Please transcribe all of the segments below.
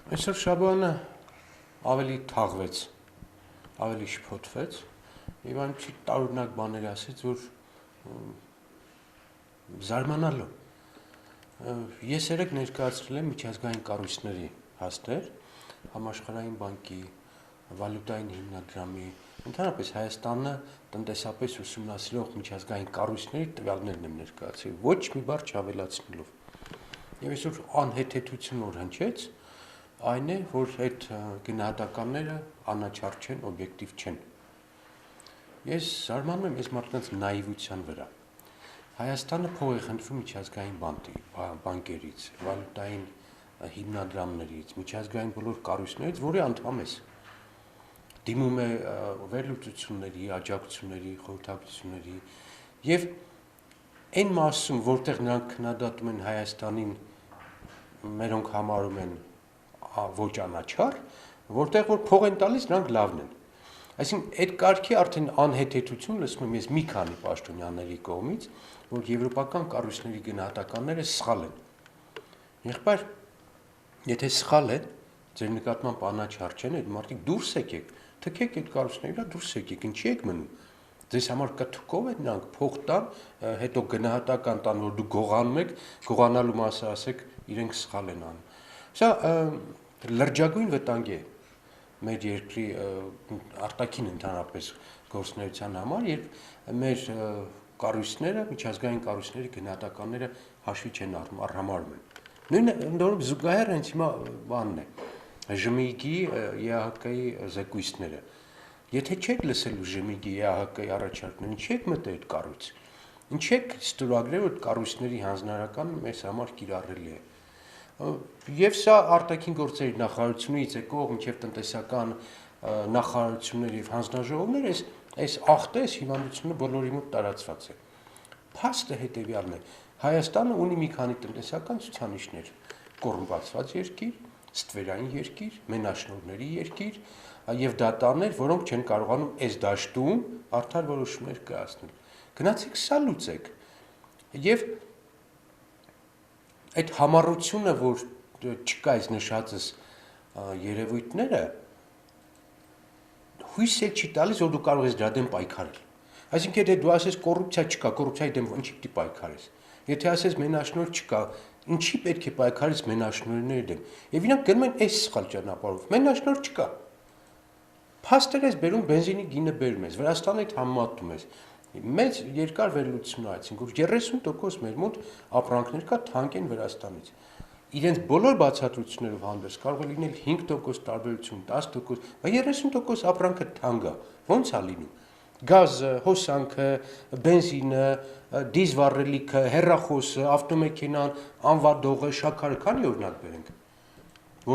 Այսօր Շաբոյանը ավելի թաղվեց, ավելի շփոթվեց եւ այն չի տարօրինակ բաներ ասեց, որ զարմանալու։ Ես երեք ներկայացրել եմ միջազգային կառույցների հաստեր, համաշխարհային բանկի, վալյուտային հիմնադրամի, ընդհանրապես Հայաստանը տնտեսապես ուսումնասիրող միջազգային կառույցների տվյալներն եմ ներկայացրել, ոչ մի բառ չավելացնելով։ Եվ այսօր անհեթեթություն որ հնչեց, այն է, որ այդ գնահատականները անաչառ չեն, օբյեկտիվ չեն։ Ես զարմանում եմ այս մարդկանց նայիվության վրա։ Հայաստանը փող է խնդրում միջազգային բանկերից, վալյուտային հիմնադրամներից, միջազգային բոլոր կառույցներից, որի անդամ է։ Դիմում է վերլուծությունների, աջակցությունների, խորհրդակցությունների եւ այն մասում, որտեղ նրանք քննադատում են Հայաստանին, մերոնք համարում են ոչ անաչառ, որտեղ որ փող են տալիս, նրանք լավն են։ Այսինքն այդ կարգի արդեն անհեթեթություն լսում եմ ես մի քանի պաշտոնյաների կողմից, որ եվրոպական կառույցների գնահատականները սխալ են։ Եղբայր, եթե սխալ են, ձեր նկատմամբ անաչառ չեն, այդ մարդիկ դուրս եկեք, թքեք այդ կառույցները, դուրս եկեք, ինչի եք մնում։ Ձեզ համար կթքով են նրանք փող տան, հետո գնահատական տան, որ դու գողանում եք, գողանալու մասը ասեք, իրենք սխալ են անում։ Սա լրջագույն վտանգ է մեր երկրի արտաքին ընդհանրապես գործունեության համար, երբ մեր կառույցները, միջազգային կառույցների գնահատականները հաշվի չեն արհամարհում են։ Նույնը ընդորում զուգահեռ հենց հիմա բանն է, ԺՄԻԳ-ի, ԵԱՀԿ-ի զեկույցները։ Եթե չեք լսել ԺՄԻԳ-ի, ԵԱՀԿ-ի առաջարկներին, չեք մտել այդ կառույց։ Ինչ եք ստորագրել, որ կառույցների հանձնարարականը մեզ համար կիրառելի է։ Եվ սա արտաքին գործերի նախարարությունից եկող մինչև տնտեսական նախարարություններ եւ հանձնաժողովներ այս ախտը, այս հիվանդությունը բոլորի մոտ տարածված է։ Փաստը հետեւյալն է. Հայաստանը ունի մի քանի տնտեսական ցուցանիշներ՝ կոռումպացված երկիր, ստվերային երկիր, մենաշնորհների երկիր եւ դատաներ, որոնք չեն կարողանում այս դաշտում արդար որոշումներ կայացնել։ Գնացեք սա լուծեք։ Եվ այդ համառությունը, որ չկա այս նշածս երևույթները, հույս է չի տալիս, որ դու կարող ես դրա դեմ պայքարել։ Այսինքն, եթե դու ասես կոռուպցիա չկա, կոռուպցիայի դեմ ինչի պիտի պայքարես։ Եթե ասես մենաշնորհ չկա, ինչի պետք է պայքարես մենաշնորհների դեմ։ Եվ իրանք գնում են այս սխալ ճանապարհով։ Մենաշնորհ չկա։ Փաստեր ես բերում բենզինի գինը բերում ես, Վրաստանը այդ համեմատում ես։ Մեծ երկար վերլուծություն այցին, որ 30% մեր մոտ ապրանքներ կա թանկ են Վրաստանից։ Իրենց բոլոր բացատրություններով հանդերձ կարող է լինել 5% տարբերություն, 10%, բայց 30% ապրանքը թանկ է։ Ո՞նց է լինում։ Գազը, հոսանքը, բենզինը, դիզվառելիքը, հեռախոսը, ավտոմեքենան, անվադողը, շաքարը, քանի օրինակ բերենք,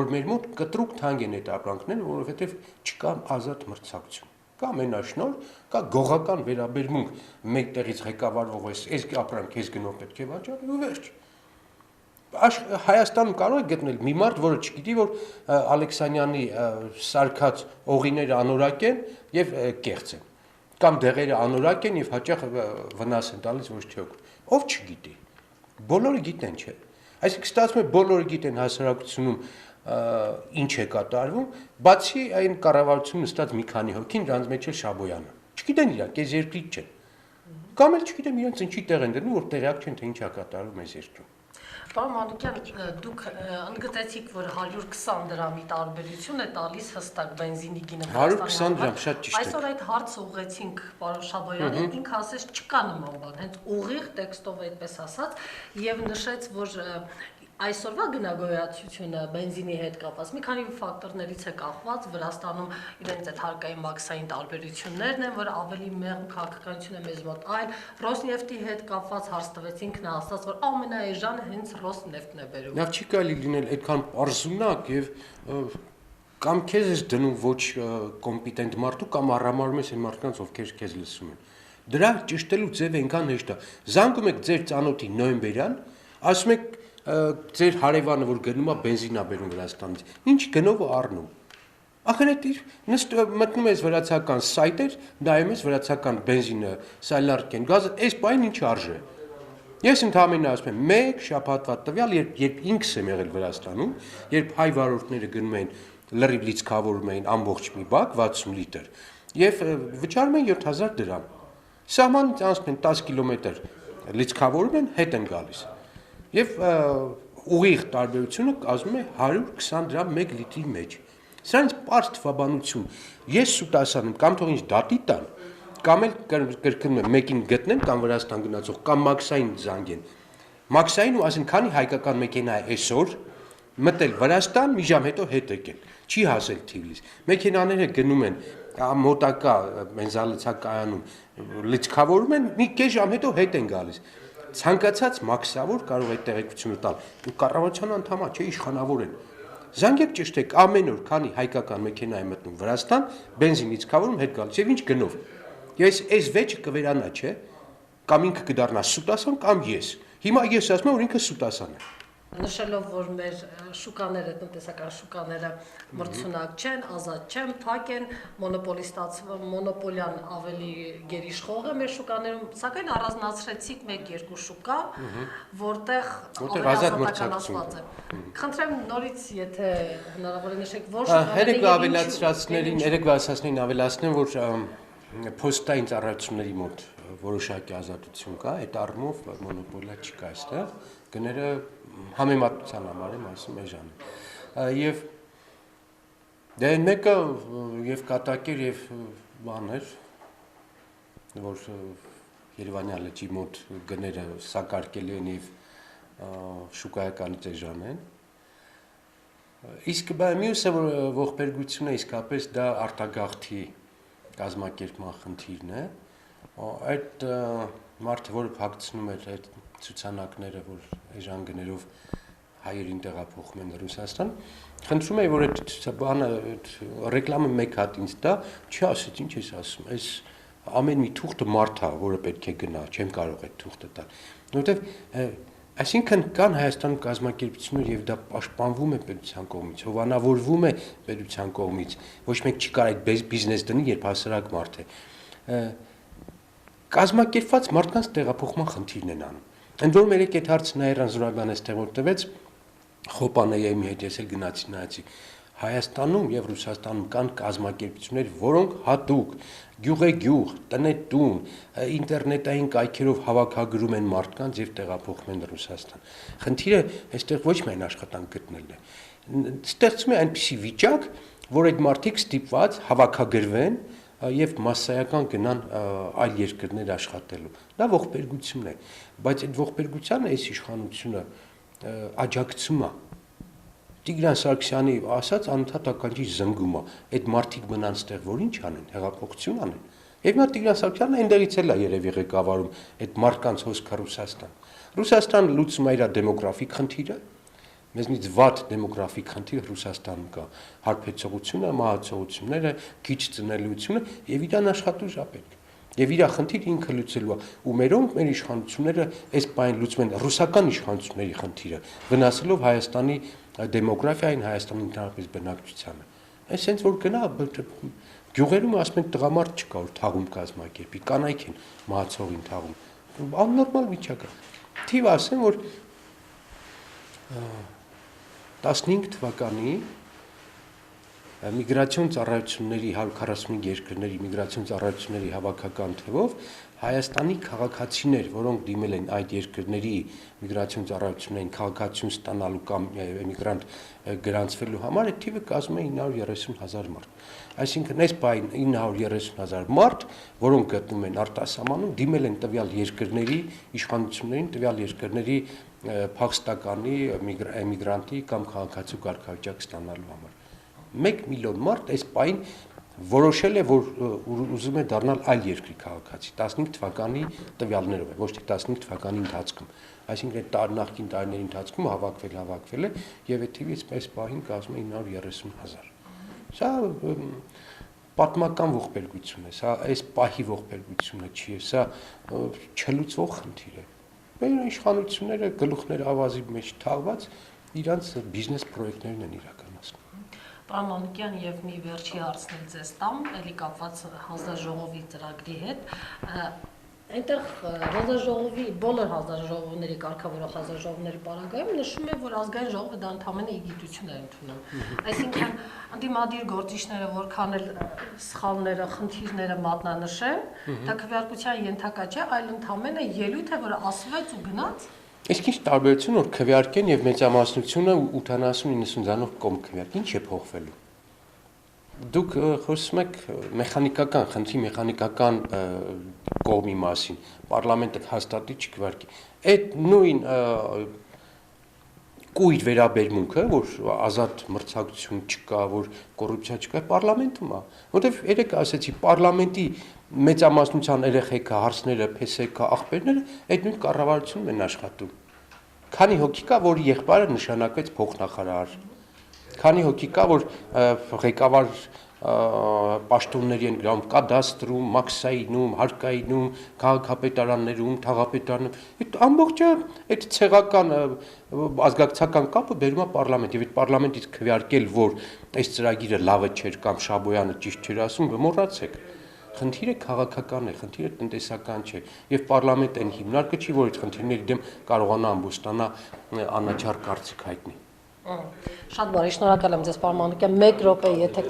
որ մեր մոտ կտրուկ թանկ են այդ ապրանքները, որովհետև չկա ազատ մրցակցություն։ Կա մենաշնորհ, կա գողական վերաբերմունք մեկտեղից ղեկավարվող այս ապրանք քեզ գնով պետք է վաճառի ու վերջ։ Հայաստանում կարող է գտնել մի մարդ, որը չգիտի, որ Ալեքսանյանի սարքած օղիները անորակ են եւ կեղծ են, կամ դեղերը անորակ են եւ հաճախ վնաս են տալիս ոչ թե օգ։ Ով չգիտի։ Բոլորը գիտեն, չէ։ Այսինքն ստացվում է բոլորը գիտեն հասարակությունում ինչ է կատարվում, բացի այն կառավարությունում նստած մի քանի հոգին, դրանց մեջ է Շաբոյանը։ Չգիտեն իրանք, այս երկրից չեն։ Կամ էլ չգիտեմ իրենց ինչի տեղ են դնում, որ տեղյակ չեն, թե ինչ է կատարվում այս երկրում։ Պարոն Մանուկյան, դուք ընդգծեցիք, որ 120 դրամի տարբերություն է տալիս հստակ բենզինի գինը։ 120 դրամ, շատ ճիշտ է։ Այսօր այդ հարցը ուղղեցինք պարոն Շաբոյանին, ինքը ասեց չկա նման բան, հենց ուղիղ տեքստով այդպես ասած, եւ նշեց, որ այսօրվա գնագոյացությունը բենզինի հետ կապված մի քանի ֆակտորներից է կախված, Վրաստանում իրենց այդ հարկային մաքսային տարբերություններն են, որ ավելի մեղմ քաղաքականություն է մեզ մոտ, այլ Ռոսնեֆտի հետ կապված հարց տվեցինք, նա ասաց, որ ամենաէժանը հենց Ռոսնեֆտն է բերում։ Լավ չի կարելի լինել այդքան պարզունակ եւ կամ քեզ ես դնում ոչ կոմպետենտ մարդու կամ առամարում ես այն մարդկանց, ովքեր քեզ լսում են։ Դրա ճշտելու ձևը այնքան հեշտ է։ Զանգում եք ձեր ծանոթի նոյեմբերյան, ասում եք ձեր հարևանը, որ գնում է բենզինա բերում Վրաստանից, ինչ գնով առնում։ Ախր այդ մտնում ես վրացական սայտեր, նայում ես վրացական բենզինը, սայլարկեն, գազը, այս բան ինչ արժե։ Ես ընդհանրապես ասում եմ, մեկ շաբաթվա տվյալ, երբ ինքս եմ եղել Վրաստանում, երբ հայ վարորդները գնում են լրիվ լիցքավորում էին ամբողջ մի բակ 60 լիտր եւ վճարում են 7000 դրամ։ Սահմանից անցնում են 10 կիլոմետր լիցքավորում են, հետ են գալիս։ Եվ ուղիղ տարբերությունը կազմում է 120 դրամ 1 լիտրի մեջ։ Սրանից պարզ թվաբանություն։ Ես սուտասանում կամ թող ինձ դատի տան, կամ էլ կրկնում եմ մեկին գտնեմ կամ Վրաստան գնացող կամ մաքսային զանգեն։ Մաքսային ու ասեն, քանի հայկական մեքենա է այսօր, մտել Վրաստան, մի ժամ հետո հետ եկել։ Չի հասել Թիֆլիս։ Մեքենաները գնում են մոտակա բենզալցակայանում լիցքավորում են, մի կես ժամ հետո հետ են գալիս։ Ցանկացած մաքսավոր կարող է տեղեկությունը տալ։ Ու կառավարության անդամա չէ, իշխանավոր են։ Զանգեք ճշտեք ամեն օր, քանի հայկական մեքենա է մտնում Վրաստան, բենզին լիցքավորում հետ գալիս եւ ինչ գնով։ Ես այս վեճը կվերանա, չէ՞։ Կամ ինքը կդառնա սուտասան կամ ես։ Հիմա ես ասում եմ, որ ինքը սուտասան է։ Նշելով, որ մեր շուկաները, տնտեսական շուկաները մրցունակ չեն, ազատ չեն, փակ են, մոնոպոլիան ավելի գերիշխող է մեր շուկաներում, սակայն առանձնացրեցիք 1-2 շուկա, որտեղ ազատականացված է։ Խնդրեմ նորից, եթե հնարավոր է նշեք, որ շուկաները երեկվա ասածներին ավելացնեմ, որ փոստային ծառայությունների մոտ որոշակի ազատություն կա, այդ առումով մոնոպոլիա չկա այստեղ, գները համեմատության համար եմ ասում էժանը։ Եվ դե մեկը եւ կատակեր եւ բաներ, որ Երևանյան լճի մոտ գները սակարկելի են եւ շուկայականից էժան են։ Իսկ մյուսը որ ողբերգությունը իսկապես դա արտագաղթի կազմակերպման խնդիրն է։ Այդ մարդը, որը փակցնում էր այդ ցուցանակները, որ էժան գներով հայերին տեղափոխում են Ռուսաստան, խնդրում եմ, որ այդ բանը ռեկլամը մեկ հատ ինձ տա, չի ասեց, ինչ ես ասում, այս ամեն մի թուղթը մարդ է, որը պետք է գնա, չեմ կարող այդ թուղթը տալ, որովհետև այսինքն կան Հայաստանում կազմակերպություններ եւ դա պաշտպանվում է պետության կողմից, հովանավորվում է պետության կողմից, ոչ մեկ չի կարող այդ բիզնես դնի, երբ հասարակ մարդ է։ Կազմակերպված մարդկանց տեղափոխման խնդիրն են անում։ Ընդ որում երեք այդ հարցը Նաիրան Զուրաբյանը ստեղ որ տվեց, Խոպանեյի հետ ես էլ գնացի նայեցի։ Հայաստանում եւ Ռուսաստանում կան կազմակերպություններ, որոնք հատուկ գյուղ, տնետուն, ինտերնետային կայքերով հավաքագրում են մարդկանց եւ տեղափոխում են Ռուսաստան։ Խնդիրը այստեղ ոչ միայն աշխատանք գտնելն է։ Ստեղծում է այնպիսի վիճակ, որ այդ մարդիկ ստիպված հավաքագրվեն եւ մասսայական գնան այլ երկրներ աշխատելու։ Դա ողբերգություն է, բայց այդ ողբերգությանը այս իշխանությունը աջակցում է։ Տիգրան Սարգսյանի ասած անընդհատ ականջի զնգում է։ Այդ մարդիկ մնան ստեղ, որ ինչ անեն, հեղափոխություն անեն։ Եվ նա Տիգրան Սարգսյանը այնտեղից էլ է երևի ղեկավարում այդ մարդկանց հոսքը Ռուսաստան։ Ռուսաստանը լուծում է իր դեմոգրաֆիկ խնդիրը, մեզնից վատ դեմոգրաֆիկ խնդիր Ռուսաստանում կա, հարբեցողությունը, մահացողությունները, քիչ ծնելիությունը եւ իրան աշխատուժ է պետք։ Եվ իր խնդիրը ինքը լուծելու է, ու մերոնք մեր իշխանությունները այս բանը լուծում են ռուսական իշխանությունների խնդիրը, վնասելով Հայաստանի դեմոգրաֆիային, Հայաստանի ընդհանրապես բնակչությանը։ Այսինքն որ գնա գյուղերում ասում են տղամարդ չկա որ թաղում կազմակերպի, կանայք են մահացողին թաղում։ Աննորմալ վիճակ է։ Թիվ ասեմ որ 15 թվականի միգրացիոն ծառայությունների 145 երկրների միգրացիոն ծառայությունների հավաքական թվով Հայաստանի քաղաքացիներ, որոնք դիմել են այդ երկրների միգրացիոն ծառայություններին քաղաքացիություն ստանալու կամ էմիգրանտ գրանցվելու համար, այդ թիվը կազմում է 930,000 մարդ։ Այսինքն այս բային 930,000 մարդ, որոնք գտնվում են արտասահմանում, դիմել են տվյալ երկրների իշխանություններին, տվյալ երկրների փախստականի, էմիգրանտի կամ քաղաքացու կարգավիճակ ստանալու համար։ 1 միլիոն մարդ այս բային որոշել է, որ ուզում է դառնալ այլ երկրի քաղաքացի 15 թվականի տվյալներով, ոչ թե 15 թվականի ընթացքում։ Այսինքն այդ նախկին տարիների ընթացքում հավաքվել է եւ այդ թիվից այս բային կազմում է 930,000։ Սա պատմական ողբերգություն է, սա այս պահի ողբերգությունը չի, սա չլուծվող խնդիր է։ Մեր իշխանությունները գլուխներ ավազի մեջ թաղված իրանց բիզնես պրոյեկտներն են իրականացնում։ Պարոն Մանուկյան, եւ մի վերջի հարցն էլ ձեզ տամ, ելի կապված հանձնաժողովի ծրագրի հետ։ Այնտեղ հանձնաժողովի բոլոր հանձնաժողովների կարգավորող հանձնաժողովների պարագայում նշում է, որ ազգային ժողովը դա ընդհանրապես իգիտություն է ընդունում։ Այսինքն անդիմադիր գործիչները որքան էլ սխալները, խնդիրները մատնանշեն, դա քվեարկության ենթակա չէ, այլ ընդհանրապես ելույթ է, որը ասվեց ու գնաց։ Իսկ ինչ տարբերություն որ քվեարկեն եւ մեծամասնությունը 80-90-անով կողմ քվեարկի, ինչ է փոխվելու։ Դուք խոսում եք մեխանիկական, խնդրի մեխանիկական կողմի մասին, պարլամենտը հաստատի չքվարկի։ Այդ նույն կույր վերաբերմունքը, որ ազատ մրցակցություն չկա, որ կոռուպցիա չկա, պարլամենտում է, որտեվ երեք ասեցի, պարլամենտի մեծամասնության երեխեքա, հարցները, փեսեքա, աղբերները այդ նույն կառավարությունում են աշխատում։ Քանի հոգի կա, որ եղբայրը նշանակվեց փոխնախարար։ Քանի հոգի կա, որ ղեկավար պաշտոնների են գրավում կադաստրում, մաքսայինում, հարկայինում, քաղաքապետարաններում, թաղապետարանում։ Այդ ամբողջը այդ ցեղական ազգակցական կապը բերում է պարլամենտ եւ այդ պարլամենտից քվեարկել, որ այս ծրագիրը լավը չէր կամ Շաբոյանը ճիշտ չէր ասում, մոռացեք։ Խնդիրը քաղաքական է, խնդիրը տնտեսական չէ եւ պարլամենտը այն հիմնարկը չի, որ այդ խնդիրների դեմ կարողանա ամբոստանա անաչառ կարծիք հայտնի։ Շատ բարի, շնորհակալ եմ ձեզ, պարոն Մանուկյան, 1 րոպե, եթե